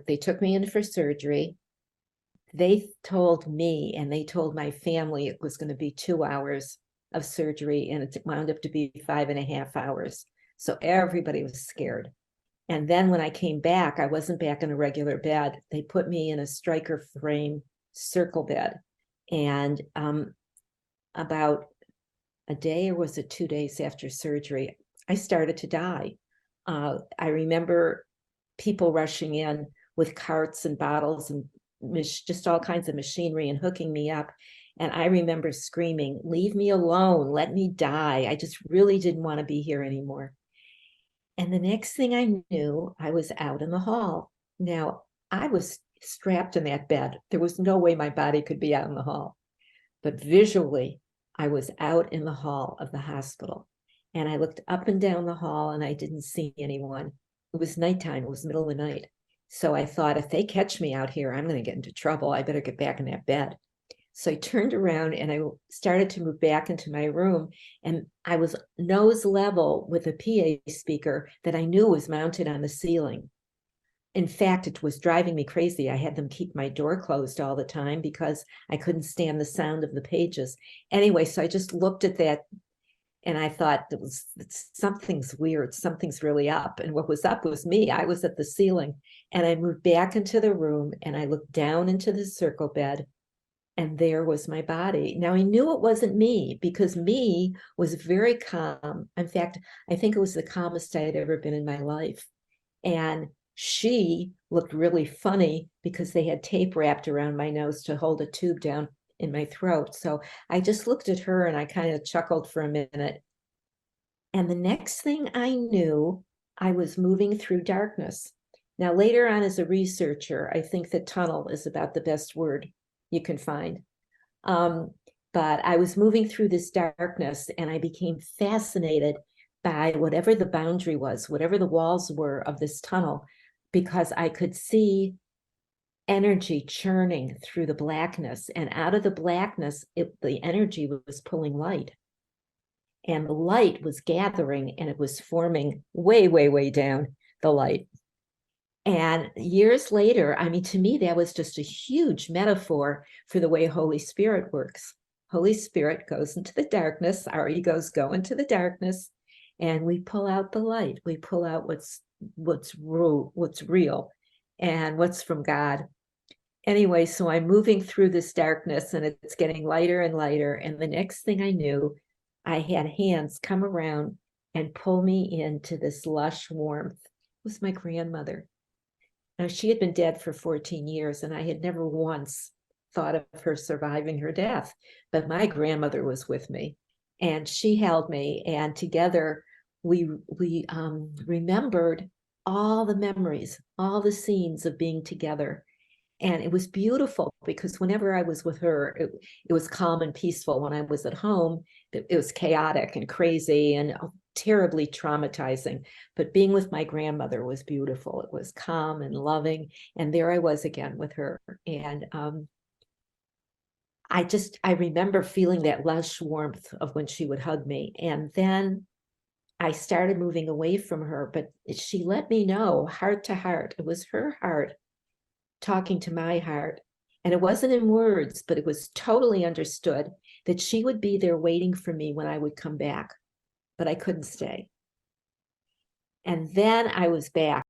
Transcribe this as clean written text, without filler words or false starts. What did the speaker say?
they took me in for surgery. They told me and they told my family it was going to be 2 hours of surgery, and it wound up to be 5.5 hours. So everybody was scared. And then when I came back, I wasn't back in a regular bed. They put me in a striker frame circle bed. And about a day, or was it 2 days after surgery, I started to die. I remember people rushing in with carts and bottles and just all kinds of machinery and hooking me up. And I remember screaming, "Leave me alone, let me die. I just really didn't want to be here anymore." And the next thing I knew, I was out in the hall. Now, I was strapped in that bed. There was no way my body could be out in the hall. But visually, I was out in the hall of the hospital. And I looked up and down the hall and I didn't see anyone. It was nighttime, it was middle of the night. So I thought, if they catch me out here, I'm going to get into trouble. I better get back in that bed. So I turned around and I started to move back into my room, and I was nose level with a PA speaker that I knew was mounted on the ceiling. In fact, it was driving me crazy. I had them keep my door closed all the time because I couldn't stand the sound of the pages. Anyway, so I just looked at that and I thought, something's weird, something's really up. And what was up was me. I was at the ceiling, and I moved back into the room and I looked down into the circle bed, and there was my body. Now I knew it wasn't me, because me was very calm. In fact, I think it was the calmest I had ever been in my life. And she looked really funny because they had tape wrapped around my nose to hold a tube down in my throat. So I just looked at her and I kind of chuckled for a minute. And the next thing I knew, I was moving through darkness. Now, later on as a researcher, I think that tunnel is about the best word you can find. But I was moving through this darkness, and I became fascinated by whatever the boundary was, whatever the walls were of this tunnel, because I could see energy churning through the blackness, and out of the blackness, the energy was pulling light. And the light was gathering, and it was forming way, way, way down the light. And years later, I mean, to me, that was just a huge metaphor for the way Holy Spirit works. Holy Spirit goes into the darkness, our egos go into the darkness, and we pull out the light. We pull out what's real, and what's from God. Anyway, so I'm moving through this darkness, and it's getting lighter and lighter. And the next thing I knew, I had hands come around and pull me into this lush warmth. It was my grandmother. Now, she had been dead for 14 years, and I had never once thought of her surviving her death. But my grandmother was with me, and she held me, and together we remembered all the memories, all the scenes of being together. And it was beautiful, because whenever I was with her, it was calm and peaceful. When I was at home, it was chaotic and crazy and terribly traumatizing. But being with my grandmother was beautiful. It was calm and loving. And there I was again with her. And I remember feeling that lush warmth of when she would hug me. And then I started moving away from her, but she let me know, heart to heart, it was her heart talking to my heart. And it wasn't in words, but it was totally understood that she would be there waiting for me when I would come back, but I couldn't stay. And then I was back.